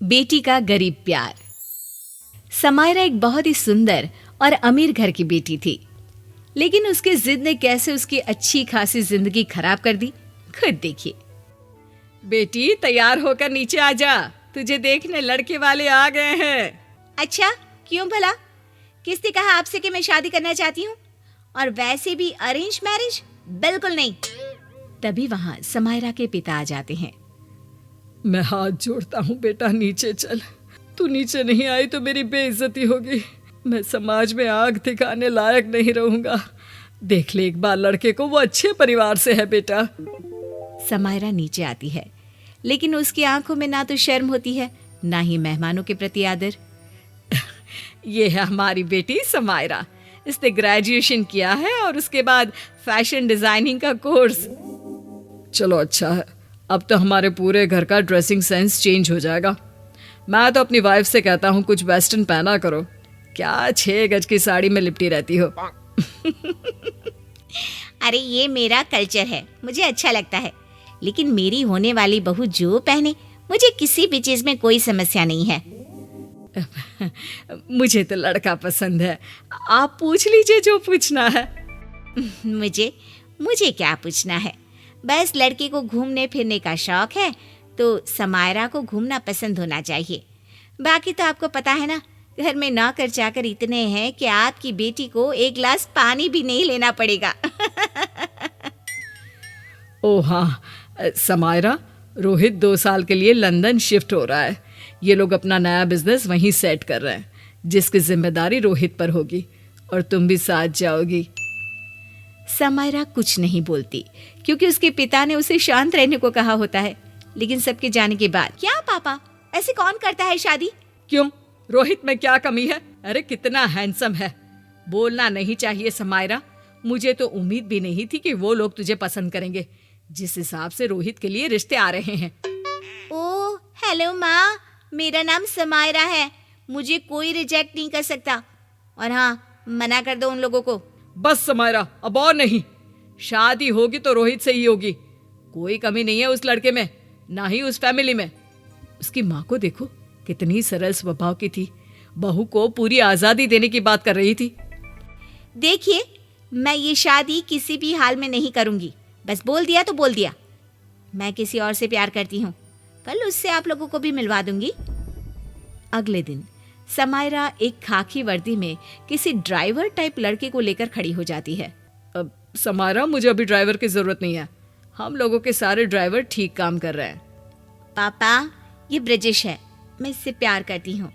बेटी का गरीब प्यार। समायरा एक बहुत ही सुंदर और अमीर घर की बेटी थी, लेकिन उसके जिद ने कैसे उसकी अच्छी खासी जिंदगी खराब कर दी, खुद देखिए। बेटी तैयार होकर नीचे आ जा, तुझे देखने लड़के वाले आ गए हैं। अच्छा, क्यों भला? किसने कहा आपसे कि मैं शादी करना चाहती हूँ? और वैसे भी अरेंज मैरिज बिल्कुल नहीं। तभी वहां समायरा के पिता आ जाते हैं। मैं हाथ जोड़ता हूँ बेटा, नीचे चल। तू नीचे नहीं आई तो मेरी बेइज्जती होगी। मैं समाज में आग दिखाने लायक नहीं रहूंगा। देख ले एक बार लड़के को, वो अच्छे परिवार से है बेटा। समायरा नीचे आती है, लेकिन उसकी आंखों में ना तो शर्म होती है, ना ही मेहमानों के प्रति आदर। ये है हमारी बेटी समायरा। इसने ग्रेजुएशन किया है और उसके बाद फैशन डिजाइनिंग का कोर्स। चलो अच्छा है, अब तो हमारे पूरे घर का ड्रेसिंग सेंस चेंज हो जाएगा। मैं तो अपनी वाइफ से कहता हूँ कुछ वेस्टर्न पहना करो, क्या 6 गज की साड़ी में लिपटी रहती हो। अरे ये मेरा कल्चर है, मुझे अच्छा लगता है, लेकिन मेरी होने वाली बहू जो पहने, मुझे किसी भी चीज में कोई समस्या नहीं है। मुझे तो लड़का पसंद है, आप पूछ लीजिए जो पूछना है। मुझे क्या पूछना है, बस लड़के को घूमने फिरने का शौक है तो समायरा को घूमना पसंद होना चाहिए। बाकी तो आपको पता है ना, घर में नौकर चाकर इतने हैं कि आपकी बेटी को एक गिलास पानी भी नहीं लेना पड़ेगा। ओ हाँ समायरा, रोहित 2 साल के लिए लंदन शिफ्ट हो रहा है। ये लोग अपना नया बिजनेस वहीं सेट कर रहे हैं, जिसकी जिम्मेदारी रोहित पर होगी, और तुम भी साथ जाओगी। समायरा कुछ नहीं बोलती, क्योंकि उसके पिता ने उसे शांत रहने को कहा होता है। लेकिन सबके जाने के बाद, क्या पापा, ऐसे कौन करता है शादी? क्यों, रोहित में क्या कमी है? अरे कितना हैंडसम है। बोलना नहीं चाहिए समायरा, मुझे तो उम्मीद भी नहीं थी कि वो लोग तुझे पसंद करेंगे, जिस हिसाब से रोहित के लिए रिश्ते आ रहे हैं। ओह हेलो माँ, मेरा नाम समायरा है, मुझे कोई रिजेक्ट नहीं कर सकता। और हाँ, मना कर दो उन लोगों को। बस समायरा, अब और नहीं। शादी होगी तो रोहित से ही होगी। कोई कमी नहीं है उस लड़के में, ना ही उस फैमिली में। उसकी माँ को देखो, कितनी सरल स्वभाव की थी, बहू को पूरी आजादी देने की बात कर रही थी। देखिए, मैं ये शादी किसी भी हाल में नहीं करूंगी, बस बोल दिया तो बोल दिया। मैं किसी और से प्यार करती हूँ, कल उससे आप लोगों को भी मिलवा दूंगी। अगले दिन समायरा एक खाकी वर्दी में किसी ड्राइवर टाइप लड़के को लेकर खड़ी हो जाती है। अब समायरा, मुझे अभी ड्राइवर की जरूरत नहीं है, हम लोगों के सारे ड्राइवर ठीक काम कर रहे हैं। पापा, ये ब्रिजेश है, मैं इससे प्यार करती हूँ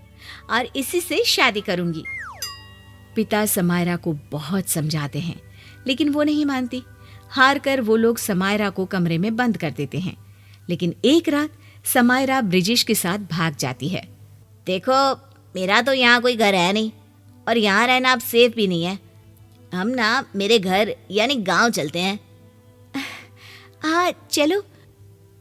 और इसी से शादी करूंगी। पिता समायरा को बहुत समझाते हैं, लेकिन वो नहीं मानती। हार कर वो लोग समायरा को कमरे में बंद कर देते हैं। लेकिन एक रात समायरा ब्रिजेश के साथ भाग जाती है। देखो, मेरा तो यहाँ कोई घर है नहीं, और यहाँ रहना अब सेफ भी नहीं है। हम ना मेरे घर यानी गांव चलते हैं। हाँ चलो,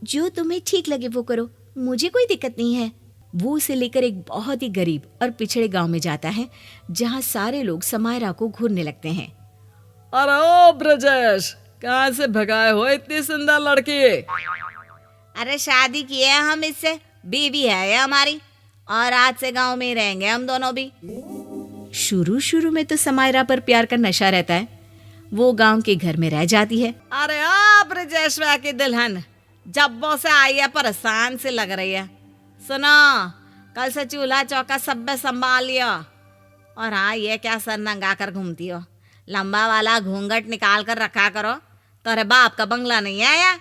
जो तुम्हें ठीक लगे वो करो, मुझे कोई दिक्कत नहीं है। वो उसे लेकर एक बहुत ही गरीब और पिछड़े गांव में जाता है, जहां सारे लोग समायरा को घूरने लगते हैं। अरे ओ ब्रजेश, कहाँ से भगाए हो इतनी सुंदर लड़की? अरे शादी की है हम इससे, बीवी है ये हमारी, और आज से गांव में ही रहेंगे हम दोनों भी। शुरू शुरू में तो समायरा पर प्यार का नशा रहता है। वो गांव के घर में रह जाती है। अरे ओ ब्रजेश की दुल्हन, जब्बों से आई है, परेशान से लग रही है। सुनो, कल से चूल्हा चौका सब में संभाल लियो। और हाँ, ये क्या सर नंगा कर घूमती हो, लंबा वाला घूंघट निकाल कर रखा करो, तेरे बाप का बंगला नहीं आया।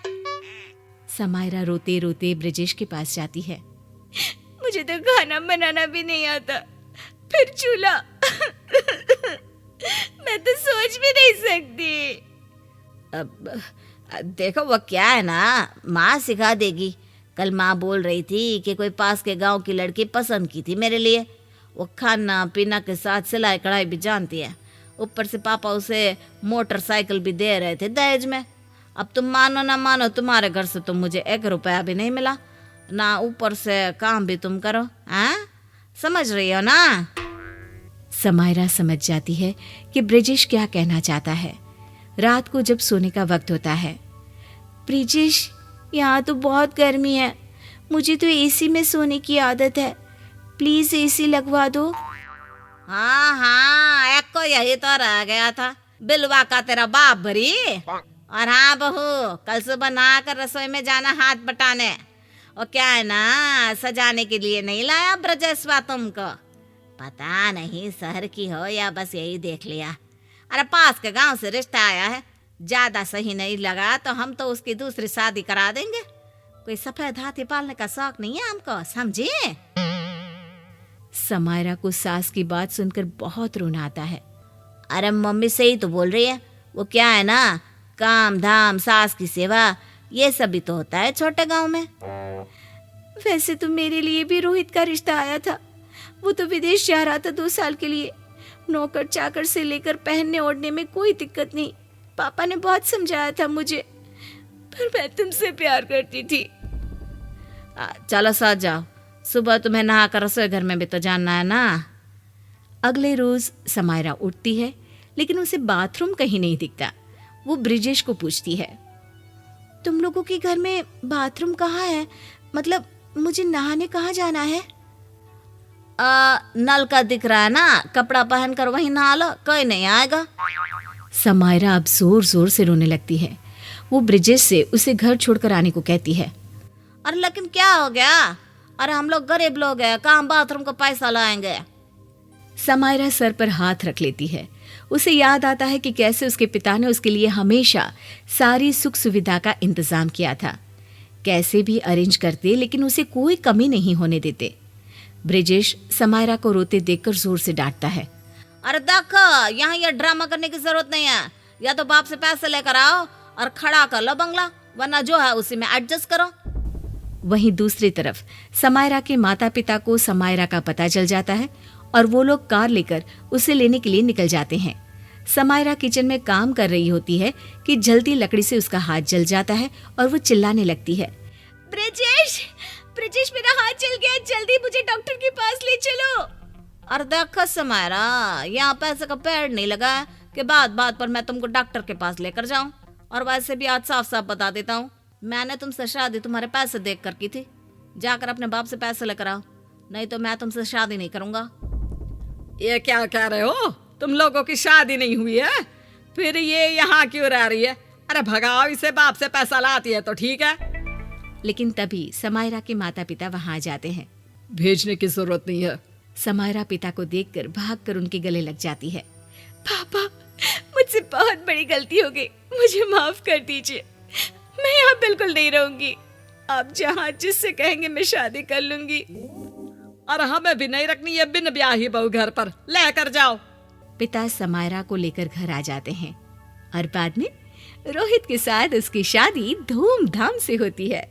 समायरा रोते रोते ब्रिजेश के पास जाती है। मुझे तो खाना बनाना भी नहीं आता, फिर चूल्हा। मैं तो सोच भी नहीं सकती। अब देखो, वो क्या है ना, माँ सिखा देगी। कल माँ बोल रही थी कि कोई पास के गांव की लड़की पसंद की थी मेरे लिए। वो खाना पीना के साथ सिलाई कढ़ाई भी जानती है, ऊपर से पापा उसे मोटरसाइकिल भी दे रहे थे दहेज में। अब तुम मानो ना मानो, तुम्हारे घर से तो मुझे 1 रुपया भी नहीं मिला ना, ऊपर से काम भी तुम करो। हाँ, समझ रही हो ना? समायरा समझ जाती है कि ब्रिजेश क्या कहना चाहता है। रात को जब सोने का वक्त होता है, ब्रिजेश, यहाँ तो बहुत गर्मी है, मुझे तो एसी में सोने की आदत है, प्लीज एसी लगवा दो। हाँ हाँ, एक को यही तो रह गया था, बिलवा का तेरा बाप भरी। और हाँ बहू, कल सुबह नहा कर रसोई में जाना हाथ बटाने। और क्या है ना, सजाने के लिए नहीं लाया ब्रजेश्वा तुमको। पता नहीं शहर की हो या बस यही देख लिया। अरे पास के गांव से रिश्ता आया है, ज्यादा सही नहीं लगा तो हम तो उसकी दूसरी शादी करा देंगे। कोई सफेद हाथी पालने का शौक नहीं है हमको, समझी। समायरा को सास की बात सुनकर बहुत रोना आता है। अरे मम्मी सही तो बोल रही है, वो क्या है ना, काम धाम सास की सेवा ये सब भी तो होता है छोटे गांव में। वैसे तो मेरे लिए भी रोहित का रिश्ता आया था। वो तो विदेश जा रहा था 2 साल के लिए। नौकर चाकर से लेकर पहनने ओढ़ने में कोई दिक्कत नहीं। पापा ने बहुत समझाया था मुझे, पर मैं तुमसे प्यार करती थी। चलो साथ जाओ, सुबह तुम्हें नहा कर रसोई घर में भी तो जानना है ना। अगले रोज समायरा उठती है, लेकिन उसे बाथरूम कहीं नहीं दिखता। वो ब्रिजेश को पूछती है, तुम लोगों के घर में बाथरूम कहाँ है? मतलब मुझे नहाने कहाँ जाना है? नल का दिख रहा है ना, कपड़ा पहन कर वहीं नहा लो, कोई नहीं आएगा। समायरा अब जोर जोर से रोने लगती है। वो ब्रिजेश से उसे घर छोड़कर आने को कहती है। अरे लेकिन क्या हो गया? अरे हम लोग गरीब लोग हैं, कहाँ बाथरूम का पैसा लाएंगे। समायरा सर पर हाथ रख लेती है। उसे याद आता है कि कैसे उसके पिता ने उसके लिए हमेशा सारी सुख सुविधा का इंतजाम किया था। कैसे भी अरेंज करते, लेकिन उसे कोई कमी नहीं होने देते। ब्रिजेश समायरा को रोते देखकर जोर से डांटता है। अरे देखो, यहाँ ये ड्रामा करने की जरूरत नहीं है। या तो बाप से पैसे लेकर आओ और खड़ा कर लो बंगला, वरना जो है उसी में एडजस्ट करो। वहीं दूसरी तरफ समायरा के माता पिता को समायरा का पता चल जाता है और वो लोग कार लेकर उसे लेने के लिए निकल जाते हैं। समायरा किचन में काम कर रही होती है कि जलती लकड़ी से उसका हाथ जल जाता है और वो चिल्लाने लगती है, ब्रिजेश, ब्रिजेश मेरा हाथ जल गया, जल्दी मुझे डॉक्टर के पास ले चलो। और देखो समायरा, यहाँ पैसे का पेड़ नहीं लगा है कि बात बात पर मैं तुमको डॉक्टर के पास लेकर जाऊं। और वैसे भी आज साफ साफ बता देता हूँ, मैंने तुमसे शादी तुम्हारे पैसे देख कर की थी। जाकर अपने बाप से पैसे लेकर आओ, नहीं तो मैं तुमसे शादी नहीं करूंगा। ये क्या कह रहे हो? तुम लोगों की शादी नहीं हुई है, फिर ये यहाँ क्यों रह रही है? अरे भगाओ इसे, बाप से पैसा लाती है तो ठीक है। लेकिन तभी समायरा के माता पिता वहां आ जाते हैं। भेजने की जरूरत नहीं है। समायरा पिता को देखकर भागकर उनके गले लग जाती है। पापा, मुझसे बहुत बड़ी गलती हो गई, मुझे माफ कर दीजिए। मैं यहाँ बिल्कुल नहीं रहूंगी। आप जहाँ जिससे कहेंगे मैं शादी कर लूंगी। और हमें भी नहीं रखनी है बिन ब्याही बहू घर पर, लेकर जाओ। पिता समायरा को लेकर घर आ जाते हैं और बाद में रोहित के साथ उसकी शादी धूमधाम से होती है।